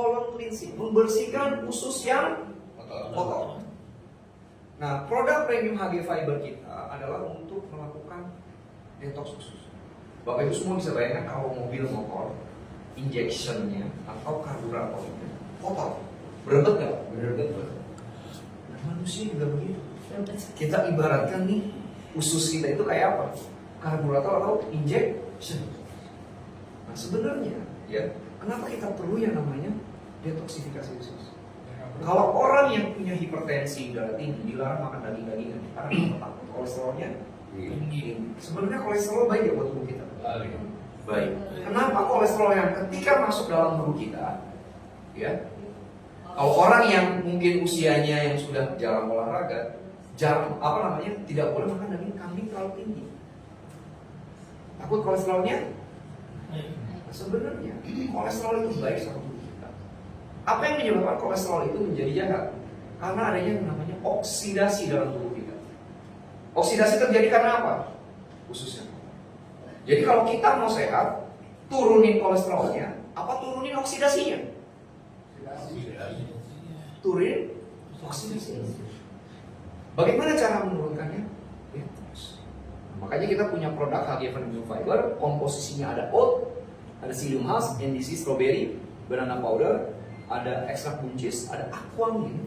colon cleansing, membersihkan usus yang kotor. Nah, produk premium HG Fiber kita adalah untuk melakukan detox usus. Bapak Ibu semua bisa bayangkan kalau mobil motor, injectionnya atau karburatornya kotor, berebet nggak? Berebet. Nah, manusia juga begitu. Kita ibaratkan nih, usus kita itu kayak apa? Karburator atau injection. Nah, sebenarnya ya, kenapa kita perlu yang namanya detoksifikasi usus? Kalau orang yang punya hipertensi darah tinggi dilarang makan daging-dagingan karena takut kolesterolnya tinggi. Sebenarnya kolesterol baik ya buat tubuh kita. Baik. Kenapa kolesterol yang ketika masuk dalam tubuh kita, ya? Kalau orang yang mungkin usianya yang sudah jarang olahraga, tidak boleh makan daging kambing terlalu tinggi. Takut kolesterolnya? Nah, sebenarnya kolesterol itu baik sama tubuh kita. Apa yang menyebabkan kolesterol itu menjadi jahat? Karena adanya yang namanya oksidasi dalam tubuh kita. Oksidasi terjadi karena apa? Ususnya. Jadi kalau kita mau sehat, turunin kolesterolnya, apa turunin oksidasinya? Turunin oksidasi. Bagaimana cara menurunkannya? Ya, terus. Makanya kita punya produk HG Premium Fiber, komposisinya ada oat, ada psyllium husk, NDC strawberry, banana powder, ada ekstrak buncis, ada aquamin.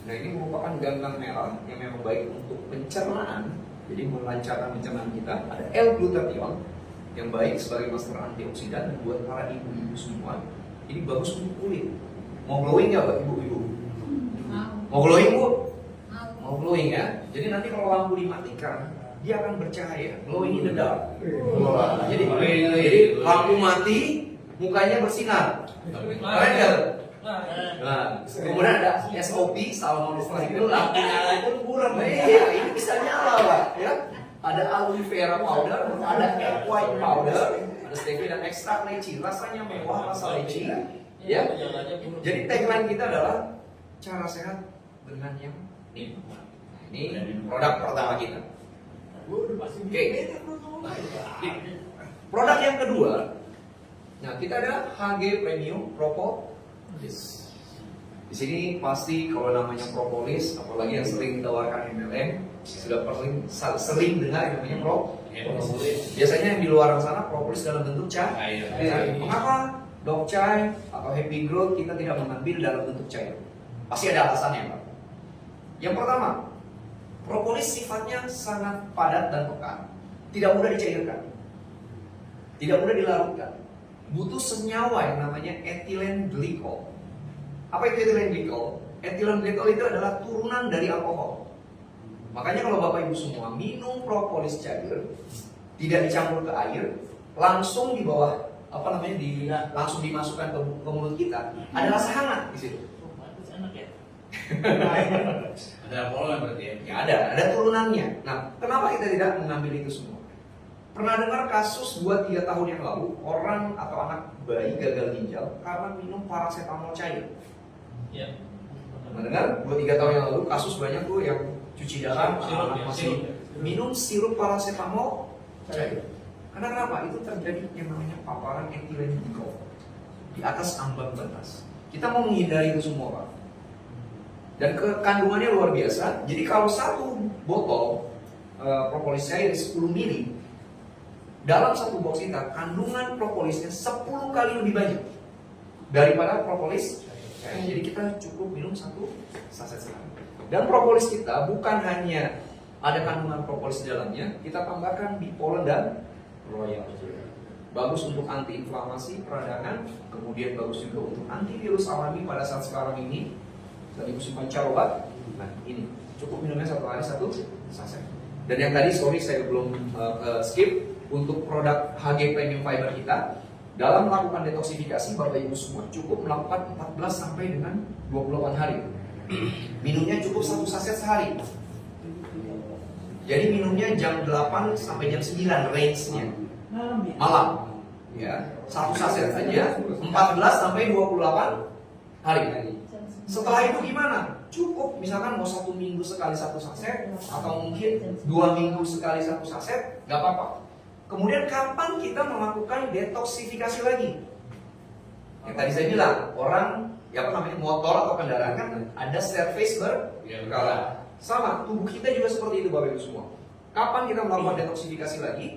Nah, ini merupakan ganggang merah yang memang baik untuk pencernaan, jadi melancarkan pencernaan kita. Ada L-glutathione yang baik sebagai master antioksidan, dan buat para ibu-ibu semua ini bagus untuk kulit. Mau glowing nggak buat ibu-ibu? Mau glowing bu? Mau glowing ya? Jadi nanti kalau lampu dimatikan, dia akan bercahaya, glowing in the dark. Jadi lampu mati, mukanya bersinar. Keren nggak? Nah, kemudian ada SOP, Salmon itu lampu nyala itu kurang. Iya, ini bisa nyala pak. Ya, ada aloe vera powder, ada egg white powder, ada stevia dan ekstrak leci. Rasanya mewah, rasa leci. Ya, jadi tagline kita adalah cara sehat dengan yang nikmat. Ini produk pertama kita. Oke. Produk yang kedua, nah kita ada HG Premium Propolis. Di sini pasti kalau namanya propolis, apalagi yang sering ditawarkan MLM, sudah sering dengar yang namanya propolis. Biasanya yang di luar sana propolis dalam bentuk cair. Mengapa Dok Chai atau Happy Growth kita tidak mengambil dalam bentuk cair? Pasti ada alasannya, Pak. Yang pertama, propolis sifatnya sangat padat dan pekat, tidak mudah dicairkan, tidak mudah dilarutkan, butuh senyawa yang namanya ethylene glycol. Apa itu ethylene glycol? Ethylene glycol itu adalah turunan dari alkohol. Makanya kalau Bapak Ibu semua minum propolis cair, tidak dicampur ke air, langsung di bawah langsung dimasukkan ke mulut kita, ada rasa hangat di situ. Ada pola berarti ya? Ya ada turunannya. Nah, kenapa kita tidak mengambil itu semua? Pernah dengar kasus 2-3 tahun yang lalu orang atau anak bayi gagal ginjal karena minum paracetamol cair? Ya. Pernah dengar 2-3 tahun yang lalu kasus banyak tuh yang cuci darah anak masih minum sirup paracetamol cair. Karena kenapa? Itu terjadi yang namanya paparan ethylene glycol di atas ambang batas. Kita mau menghindari itu semua, Pak. Dan kandungannya luar biasa. Jadi kalau satu botol propolis cair 10 ml, dalam satu box kita kandungan propolisnya 10 kali lebih banyak daripada propolis cair. Jadi kita cukup minum satu saset sehari. Dan propolis kita bukan hanya ada kandungan propolis di dalamnya, kita tambahkan bipolen dan royal. Bagus untuk antiinflamasi peradangan, kemudian bagus juga untuk antivirus alami pada saat sekarang ini. Tadi musim pancaroba. Nah ini cukup minumnya satu hari satu saset. Dan yang tadi saya belum skip untuk produk HG Premium Fiber kita. Dalam melakukan detoksifikasi Bapak Ibu semua cukup melakukan 14 sampai dengan 28 hari. Minumnya cukup satu saset sehari. Jadi minumnya jam 8 sampai jam 9 range-nya. Malam. Ya, satu saset saja 14 sampai 28 hari. Setelah itu gimana? Cukup misalkan mau 1 minggu sekali satu saset, atau mungkin 2 minggu sekali satu saset, nggak apa-apa. Kemudian kapan kita melakukan detoksifikasi lagi? Yang tadi saya bilang, orang ya apa namanya motor atau kendaraan kan ada surface berkala. Sama, tubuh kita juga seperti itu Bapak Ibu semua. Kapan kita melakukan detoksifikasi lagi?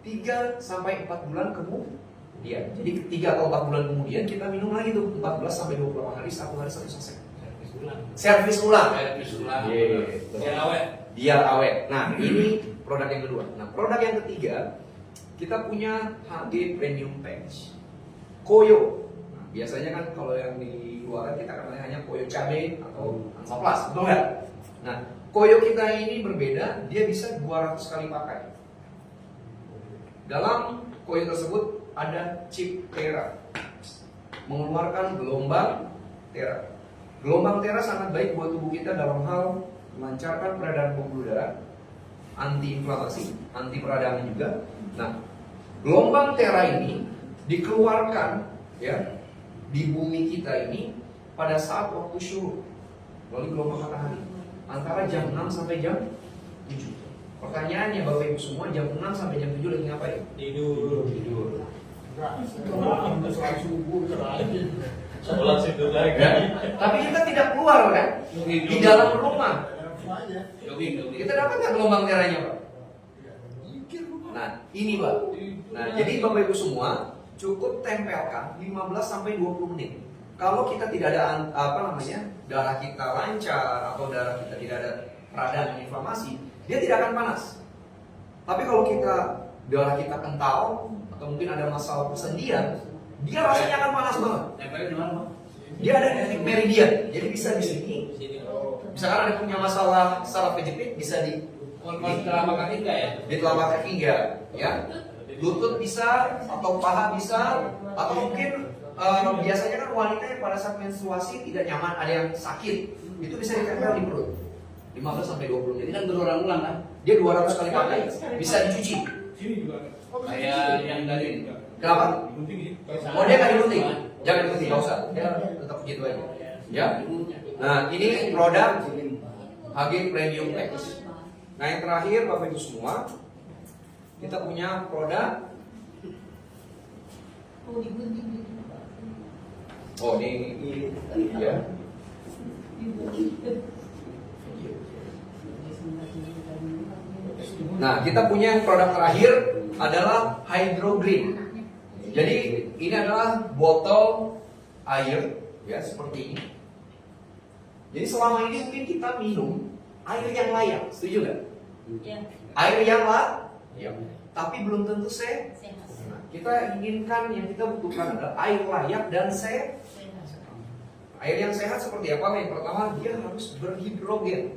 3 sampai 4 bulan kemudian. Jadi 3 atau 4 bulan kemudian kita minum lagi tuh 14 sampai 28 hari, 1 hari 1 saset. Servis ulang. Biar awet. Biar awet. Nah, ini produk yang kedua. Nah, produk yang ketiga kita punya HG Premium Patch Koyo. Nah, biasanya kan kalau yang di luar kita kenalnya hanya Koyo cabe atau Ansoplas, betul nggak? Nah, Koyo kita ini berbeda, dia bisa 200 kali pakai. Dalam Koyo tersebut ada chip Tera, mengeluarkan gelombang Tera. Gelombang Tera sangat baik buat tubuh kita dalam hal melancarkan peredaran pembuluh darah, anti-inflamasi, anti peradangan juga. Nah, gelombang Tera ini dikeluarkan ya di bumi kita ini pada saat waktu syuruk melalui gelombang matahari antara jam 6 sampai jam 7. Pertanyaannya Bapak Ibu semua, jam 6 sampai jam 7 lagi ngapain? Tidur. Sholat tidur lagi. Tapi kita tidak keluar kan? Di dalam rumah. Jogging. Kita dapat nggak gelombang teranya Pak? Nah ini Pak. Nah jadi Bapak Ibu semua cukup tempelkan 15 sampai 20 menit. Kalau kita tidak ada darah kita lancar atau darah kita tidak ada peradangan inflamasi, dia tidak akan panas. Tapi kalau darah kita kental atau mungkin ada masalah persendian, dia rasanya akan panas banget. Tempelnya di mana, Pak? Dia ada di titik meridian, jadi bisa di sini. Misalkan ada punya masalah saraf kejepit, bisa di telapak kaki enggak ya? di telapak kaki enggak, ya. Lutut bisa, atau paha bisa, atau mungkin biasanya kan wanita yang pada saat menstruasi tidak nyaman, ada yang sakit, itu bisa ditempel di perut 15 sampai 20 menit. Ini kan berulang-ulang kan? Dia 200 kali pakai, bisa dicuci. Kayak yang dari Kenapa? Oh dia nggak digunting, jangan digunting, nggak usah. Dia tetap gitu aja. Ya. Nah ini produk HG Premium X. Nah yang terakhir Bapak Ibu semua, kita punya produk. Oh ini ya. Nah kita punya produk terakhir adalah Hydro Green. Jadi ini adalah botol air ya seperti ini. Jadi selama ini mungkin kita minum air yang layak, setuju nggak? Ya. Air yang layak, tapi belum tentu sehat. Sehat. Nah, kita inginkan yang kita butuhkan adalah air layak dan sehat. Air yang sehat seperti apa? Yang pertama dia harus berhidrogen.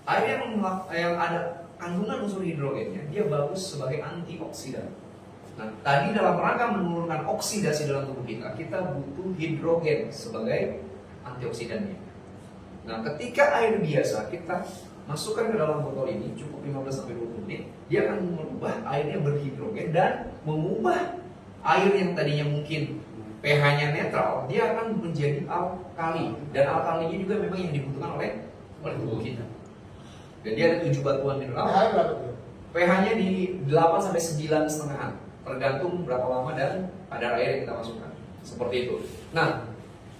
Air yang ada kandungan unsur hidrogennya, dia bagus sebagai antioksidan. Nah, tadi dalam rangka menurunkan oksidasi dalam tubuh kita butuh hidrogen sebagai antioksidannya. Nah, ketika air biasa kita masukkan ke dalam botol ini cukup 15-20 menit, dia akan mengubah airnya berhidrogen dan mengubah air yang tadinya mungkin pH-nya netral, dia akan menjadi alkali. Dan alkalinya juga memang yang dibutuhkan oleh tubuh kita. Dan dia ada 7 batuan mineral. pH-nya di 8 sampai 9,5, tergantung berapa lama dan kadar air yang kita masukkan. Seperti itu. Nah,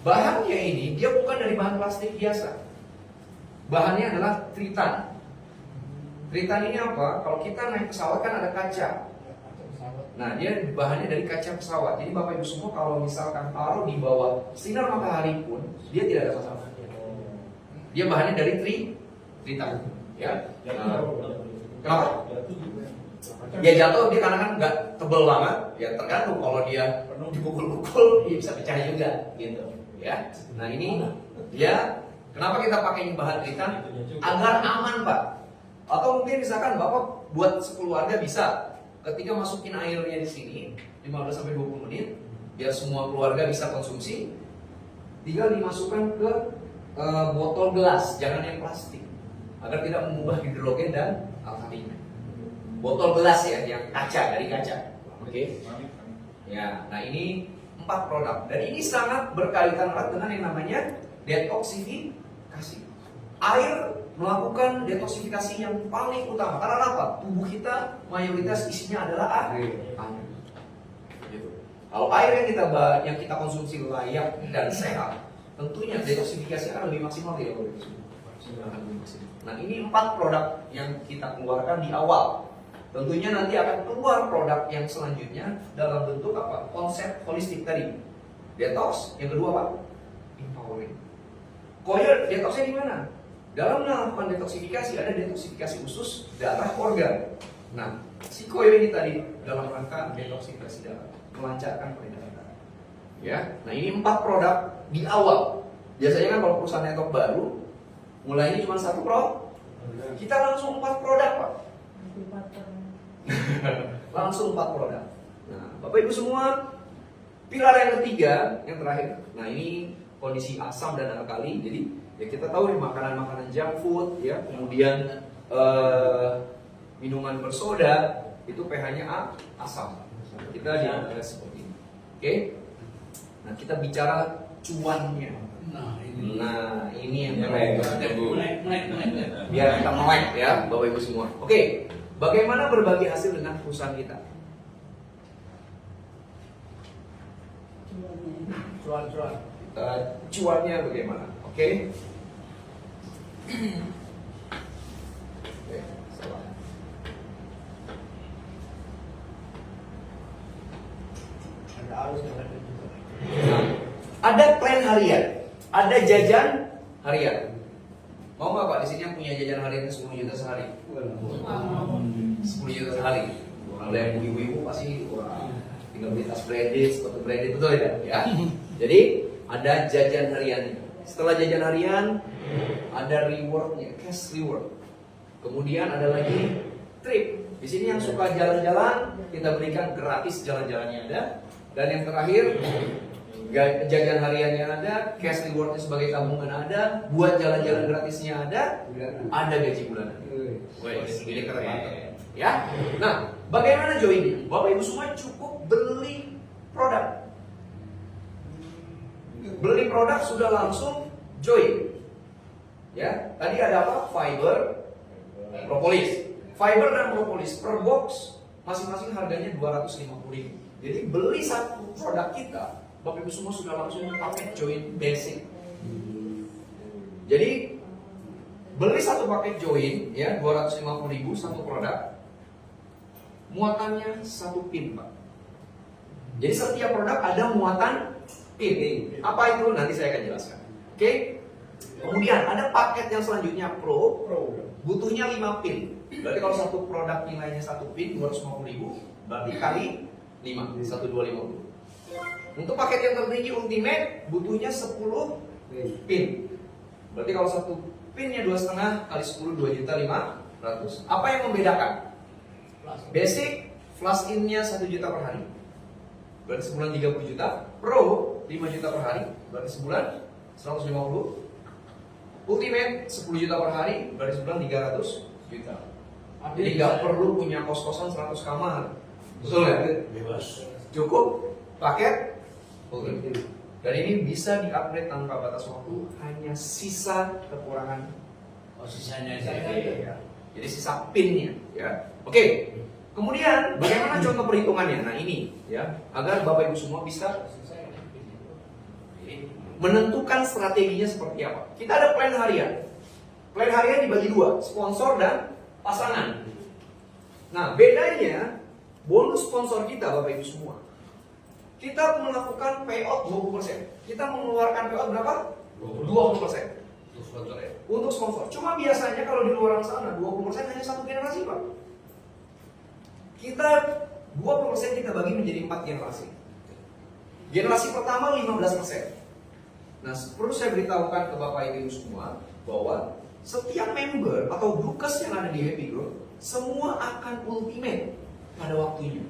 bahannya ini dia bukan dari bahan plastik biasa. Bahannya adalah tritan. Tritan ini apa? Kalau kita naik pesawat kan ada kaca. Nah, dia bahannya dari kaca pesawat. Jadi Bapak Ibu semua kalau misalkan taruh di bawah sinar matahari pun dia tidak ada masalah. Dia bahannya dari tritan. Ya. Nah, kenapa? Dia jatuh dia karena kan nggak tebel banget, ya tergantung kalau dia dipukul-pukul dia bisa pecah juga, gitu, ya. Nah ini dia kenapa kita pakai bahan tritan agar aman Pak. Atau mungkin misalkan Bapak buat sekeluarga bisa ketika masukin airnya di sini 15 sampai 20 menit biar semua keluarga bisa konsumsi, tinggal dimasukkan ke botol gelas, jangan yang plastik, agar tidak mengubah hidrogen dan alkalinya. Botol gelas ya, yang kaca, dari kaca. Oke. Ya, nah ini 4 produk dan ini sangat berkaitan erat dengan yang namanya detoksifikasi. Air melakukan detoksifikasi yang paling utama. Karena apa? Tubuh kita mayoritas isinya adalah air. Gitu. Kalau air yang kita konsumsi layak dan sehat, tentunya detoksifikasi akan lebih maksimal ya Bapak Ibu semua. Akan lebih maksimal. Nah, ini 4 produk yang kita keluarkan di awal. Tentunya nanti akan keluar produk yang selanjutnya dalam bentuk apa? Konsep holistik tadi. Detox, yang kedua apa? Empowering. Koyo detoxnya di mana? Dalam melakukan detoksifikasi ada detoksifikasi khusus darah organ. Nah, si koyo ini tadi dalam rangka detoksifikasi darah, melancarkan peredaran darah. Ya, nah ini 4 produk di awal. Biasanya kan kalau perusahaan network baru, mulainya cuma 1 produk. Kita langsung 4 produk, Pak. Langsung 4 produk. Nah, Bapak Ibu semua, pilar yang ketiga, yang terakhir. Nah, ini kondisi asam dan alkali. Jadi, ya kita tahu nih makanan-makanan junk food, ya, kemudian minuman bersoda itu pH-nya asam. Kita dianggap seperti ini. Oke? Nah, kita bicara cuannya. Nah, ini yang keren. Biar kita melek ya, Bapak Ibu semua. Oke, bagaimana berbagi hasil dengan perusahaan kita? Cuan. Cuannya bagaimana? Oke? Oke, salah. Nah, ada plan harian, ada jajan harian. Mau nggak Pak di sini yang punya jajan harian 10 juta sehari? 10 juta sehari. Kalau yang ibu-ibu pasti wah, tinggal beli tas branded, sepatu branded, betul ya? Jadi ada jajan hariannya. Setelah jajan harian ada rewardnya, cash reward. Kemudian ada lagi trip. Di sini yang suka jalan-jalan kita berikan gratis jalan-jalannya ada. Dan yang terakhir jajan hariannya ada, cash rewardnya sebagai tabungan ada, buat jalan-jalan gratisnya ada gaji bulanan. Wah, ini keren. Ya. Nah, bagaimana joinnya? Bapak Ibu semua cukup beli produk. Beli produk sudah langsung join. Ya, tadi ada apa? Fiber, propolis. Fiber dan propolis per box masing-masing harganya 250.000. Jadi beli satu produk kita, Bapak Ibu semua sudah langsung paket join basic. Jadi beli satu paket join ya 250.000 satu produk. Muatannya 1 pin, Pak. Jadi setiap produk ada muatan pin. Apa itu? Nanti saya akan jelaskan. Oke? Kemudian ada paket yang selanjutnya Pro. Butuhnya 5 pin. Berarti kalau satu produk nilainya 1 pin 250.000, berarti kali 5, 1250. Untuk paket yang tertinggi Ultimate butuhnya 10 pin. Berarti kalau satu pinnya 2,5 kali 10 2.500.000. Apa yang membedakan? Basic flash in-nya 1 juta per hari. Berarti sebulan 30 juta. Pro 5 juta per hari. Berarti sebulan 150. Ultimate 10 juta per hari. Berarti sebulan 300 juta. Jadi nggak perlu punya kos-kosan 100 kamar. Betul ya? Bebas. Cukup paket Ultimate. Dan ini bisa di-upgrade tanpa batas waktu. Hanya sisa kekurangan. Sisanya Ya. Jadi sisa pinnya ya. Oke. Kemudian bagaimana contoh perhitungannya? Nah ini ya, agar Bapak Ibu semua bisa menentukan strateginya seperti apa. Kita ada plan harian. Plan harian dibagi 2, sponsor dan pasangan. Nah, bedanya bonus sponsor kita Bapak Ibu semua. Kita melakukan payout 20%. Kita mengeluarkan payout berapa? 20%. Untuk sponsor. Cuma biasanya kalau di luar sana 20% hanya satu generasi, Pak. Kita 20% kita bagi menjadi 4 generasi. Generasi pertama 15%. Nah, perlu saya beritahukan ke Bapak Ibu semua bahwa setiap member atau Dukes yang ada di Happy Group semua akan ultimate pada waktunya.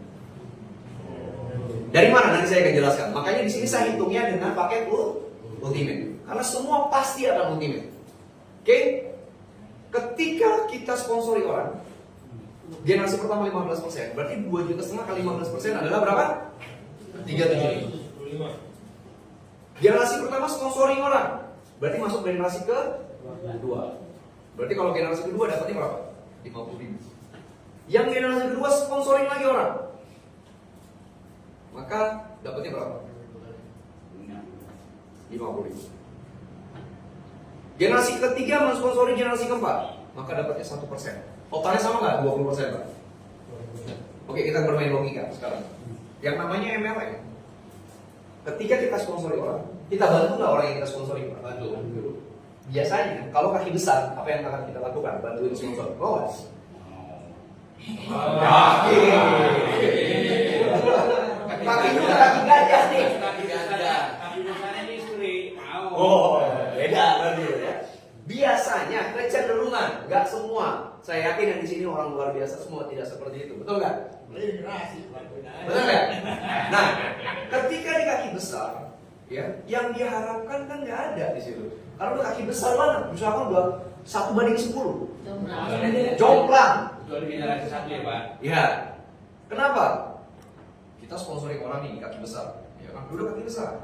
Dari mana nanti saya akan jelaskan. Makanya di sini saya hitungnya dengan paket ultimate. Karena semua pasti akan ultimate. Oke? Ketika kita sponsori orang, generasi pertama 15%, berarti 2,5 juta kali 15% adalah berapa? 375. Generasi pertama sponsoring orang, berarti masuk generasi kedua. Berarti kalau generasi kedua dapatnya berapa? 50.000. Yang generasi kedua sponsoring lagi orang, maka dapatnya berapa? 50.000. Generasi ketiga mensponsori generasi keempat, maka dapatnya 1%. Totalnya sama nggak? 20%, Pak. Oke, kita bermain logika sekarang. Yang namanya MLM. Ketika kita sponsori orang, kita bantu nggak orang yang kita sponsori, Pak? Bantu. Biasanya, kalau kaki besar, apa yang akan kita lakukan? Bantuin sponsor. Oh, kaki juga kaki gajah nih. Kaki gajah. Kaki besarnya ini istri. Mau. Oh, beda berarti ya. Biasanya kecenderungan, nggak semua. Saya yakin yang di sini orang luar biasa semua tidak seperti itu, betul nggak? Betul nggak? Nah, ketika di kaki besar, ya, yang diharapkan kan nggak ada di situ. Karena udah kaki besar mana? Misalkan udah 1/10. Jomplang. Kecuali generasi 1 ya, Pak. Ya. Kenapa? Kita sponsori orang ini kaki besar, ya kan? Udah kaki besar.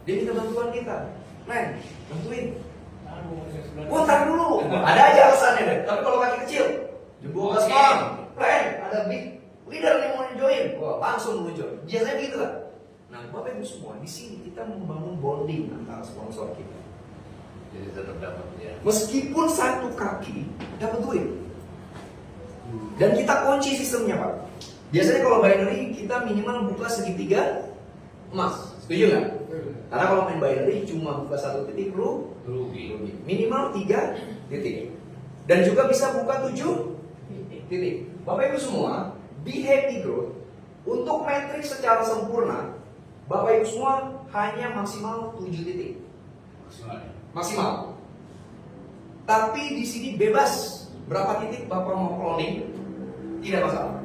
Dia minta bantuan kita. Len, bantuin. Oh, ntar dulu. Ada aja alasannya deh. Tapi kalau kaki kecil, jempol sekarang. Len, ada big leader yang mau join. Wah, langsung muncul. Biasanya begitu kan? Nah, Bapak Ibu semua, di sini kita membangun bonding antara sponsor kita. Jadi tetap dapat ya. Meskipun satu kaki dapat duit. Dan kita kunci sistemnya, Pak. Biasanya kalau binary kita minimal buka segitiga emas. Setuju nggak? Karena kalau main binary cuma buka satu titik Rugi. minimal 3 titik. Dan juga bisa buka 7 titik. Bapak Ibu semua, Be Happy Growth untuk matriks secara sempurna, Bapak Ibu semua hanya maksimal 7 titik. Maksimal. Tapi di sini bebas berapa titik Bapak mau cloning, tidak masalah.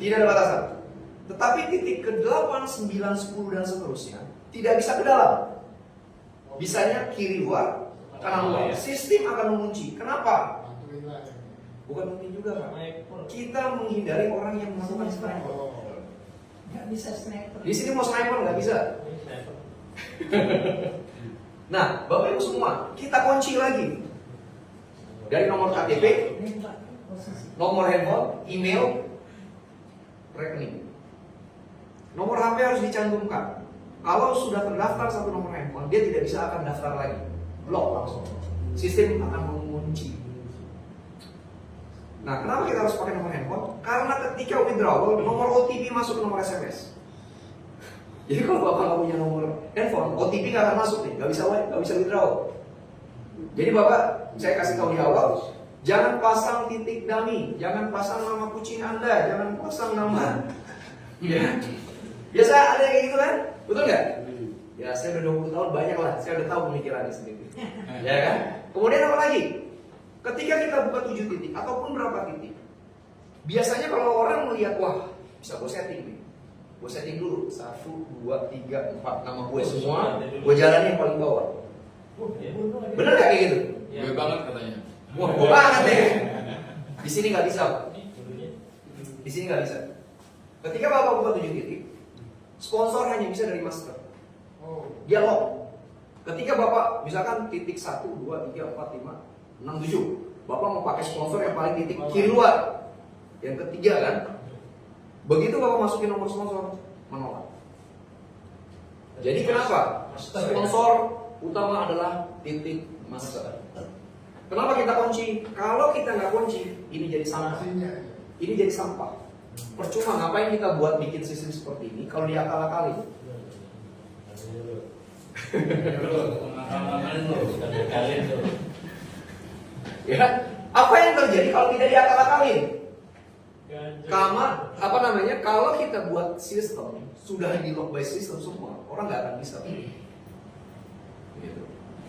Tidak ada batasan. Tetapi titik ke-8, 9, 10 dan seterusnya tidak bisa ke dalam. Bisanya kiri luar, kanan luar. Sistem akan mengunci. Kenapa? Bukan mungkin juga, Pak. Kita menghindari orang yang melakukan sniper. Nggak bisa sniper. Di sini mau sniper nggak bisa. Nah, Bapak Ibu semua, kita kunci lagi. Dari nomor KTP, nomor handphone, email, rekening. Nomor HP harus dicantumkan. Kalau sudah terdaftar satu nomor handphone, dia tidak bisa akan daftar lagi. Blok langsung. Sistem akan mengunci. Nah, kenapa kita harus pakai nomor handphone? Karena ketika withdrawal, nomor OTP masuk ke nomor SMS. Jadi kalau Bapak nggak punya nomor handphone, OTP nggak akan masuk nih, nggak bisa withdrawal. Jadi Bapak, saya kasih tahu di awal, jangan pasang titik dummy, jangan pasang nama kucing Anda, jangan pasang nama. Ya, biasa ada yang gitu kan, betul nggak? Ya, saya udah 20 tahun banyak lah, saya udah tahu pemikirannya sendiri. Ya kan? Kemudian apa lagi? Ketika kita buka 7 titik ataupun berapa titik, biasanya kalau orang melihat, wah, bisa gue setting nih. Gue setting dulu, 1, 2, 3, 4 nama gue semua, gue jalanin yang paling bawah. Bener gak kayak gitu? Gue banget katanya. Wah, gue banget deh. Di sini nggak bisa, Pak. Di sini nggak bisa. Ketika Bapak buka 7 titik, sponsor hanya bisa dari master. Dia lock. Ketika Bapak misalkan titik 1, 2, 3, 4, 5, 6, 7, Bapak mau pakai sponsor yang paling titik kiri luar, yang ketiga kan? Begitu Bapak masukin nomor sponsor, menolak. Jadi kenapa? Sponsor utama adalah titik master. Kenapa kita kunci? Kalau kita nggak kunci, ini jadi sampah. Ini jadi sampah. Percuma ngapain kita buat bikin sistem seperti ini kalau diakal-akalin? Ya, apa yang terjadi kalau tidak diakal-akalin? Kalau kita buat sistem sudah di lock by system semua, orang nggak akan bisa. Gitu.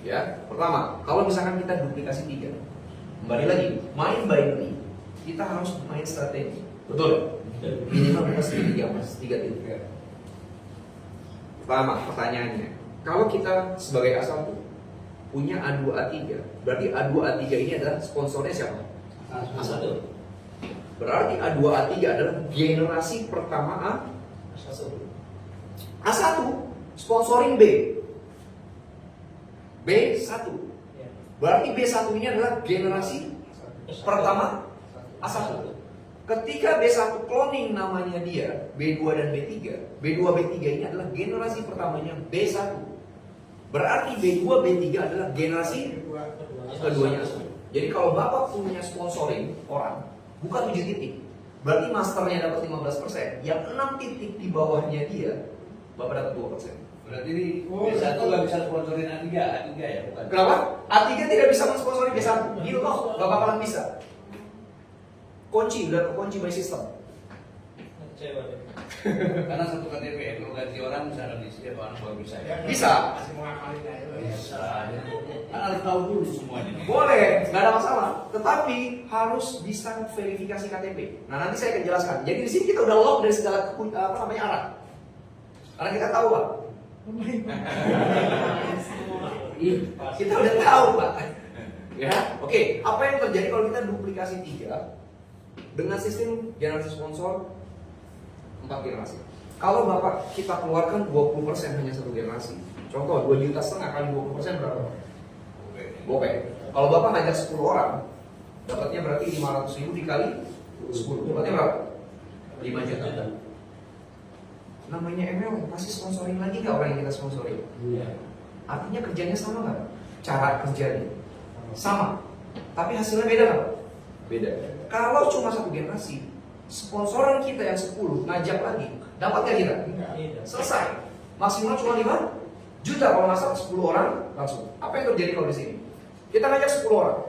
Ya, pertama, kalau misalkan kita duplikasi 3, kembali lagi, main binary, kita harus main strategi, betul? Minimal kita segitiga mas, 3 titik. Pertama, pertanyaannya, kalau kita sebagai A1 punya A2 A3, berarti A2 A3 ini adalah sponsornya siapa? A1. Berarti A2 A3 adalah generasi pertama A1 sponsoring B. B1. Berarti B1 ini adalah generasi pertama A1. Ketika B1 cloning namanya dia B2 dan B3, B2 B3 ini adalah generasi pertamanya B1. Berarti B2 B3 adalah generasi keduanya. Jadi kalau Bapak punya sponsoring orang, bukan 7 titik, berarti masternya dapat 15%, yang 6 titik di bawahnya dia, Bapak dapat 2%. Berarti ini B1 nggak bisa sponsorin A3 ya bukan? Kenapa? A3 tidak bisa mensponsori B1. Deal loh, gak bakalan bisa. Kunci, udah kekunci by system. Karena satu KTP kalau ganti orang misalnya di sini orang baru bisa ya. Bisa. Bisa. Kan harus tahu dulu semuanya. Boleh, nggak ada masalah. Tetapi harus bisa verifikasi KTP. Nah nanti saya akan jelaskan. Jadi di sini kita udah lock dari segala arah. Karena kita tahu Pak. Kita udah tahu Pak. Ya, oke. Apa yang terjadi kalau kita duplikasi 3 dengan sistem generasi sponsor 4 generasi? Kalau Bapak kita keluarkan 20% hanya satu generasi. Contoh 2,5 juta kali 20% berapa? Oke. Kalau Bapak ngajak 10 orang, dapatnya berarti 500.000 dikali 10. Berarti berapa? 5 juta. Namanya ML, pasti sponsoring lagi nggak orang yang kita sponsoring? Artinya kerjanya sama nggak? Cara kerjanya sama, tapi hasilnya beda nggak? Beda. Kalau cuma satu generasi, sponsoran kita yang 10 ngajak lagi, dapat nggak kita? Selesai. Maksimal cuma 5 juta kalau masak 10 orang langsung. Apa yang terjadi kalau di sini? Kita ngajak 10 orang,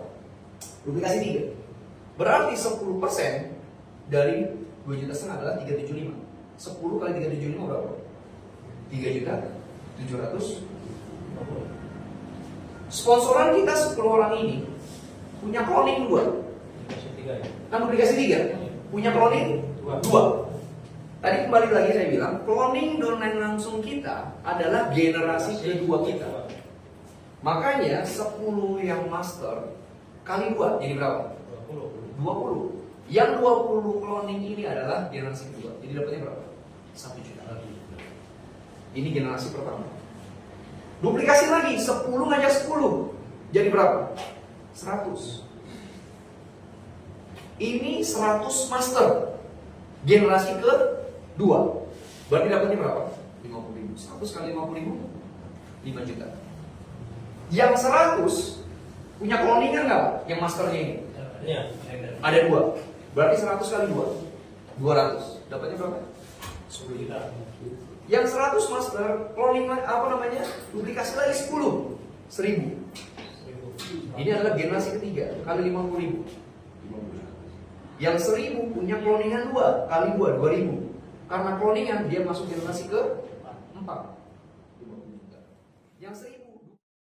duplikasi 3. Berarti 10% dari 2,5 juta adalah 375. 10 kali 375 berapa? 3.700.000. Sponsoran kita 10 orang ini punya cloning 2. Kan duplikasi 3, punya cloning 2. Tadi kembali lagi saya bilang, cloning domain langsung kita adalah generasi kedua kita. Makanya 10 yang master kali 2 jadi berapa? 20. Yang 20 cloning ini adalah generasi kedua. Jadi dapatnya berapa? 1 juta. Ini generasi pertama. Duplikasi lagi, 10 ngajak 10. Jadi berapa? 100. Ini 100 master. Generasi kedua. Berarti dapatnya berapa? 50.000. 100 kali 50.000 5 juta. Yang 100 punya cloningan nggak? Yang masternya ini? Ada 2. Berarti 100 kali 2 200. Dapatnya berapa? 10 juta. Yang 100 master cloning duplikasi lagi 10 1000. Ini adalah generasi ketiga kali 50.000. Yang 1000 punya cloningan 2 kali 2 2000. Karena cloningan dia masuk generasi ke 4 50 juta. Yang 1000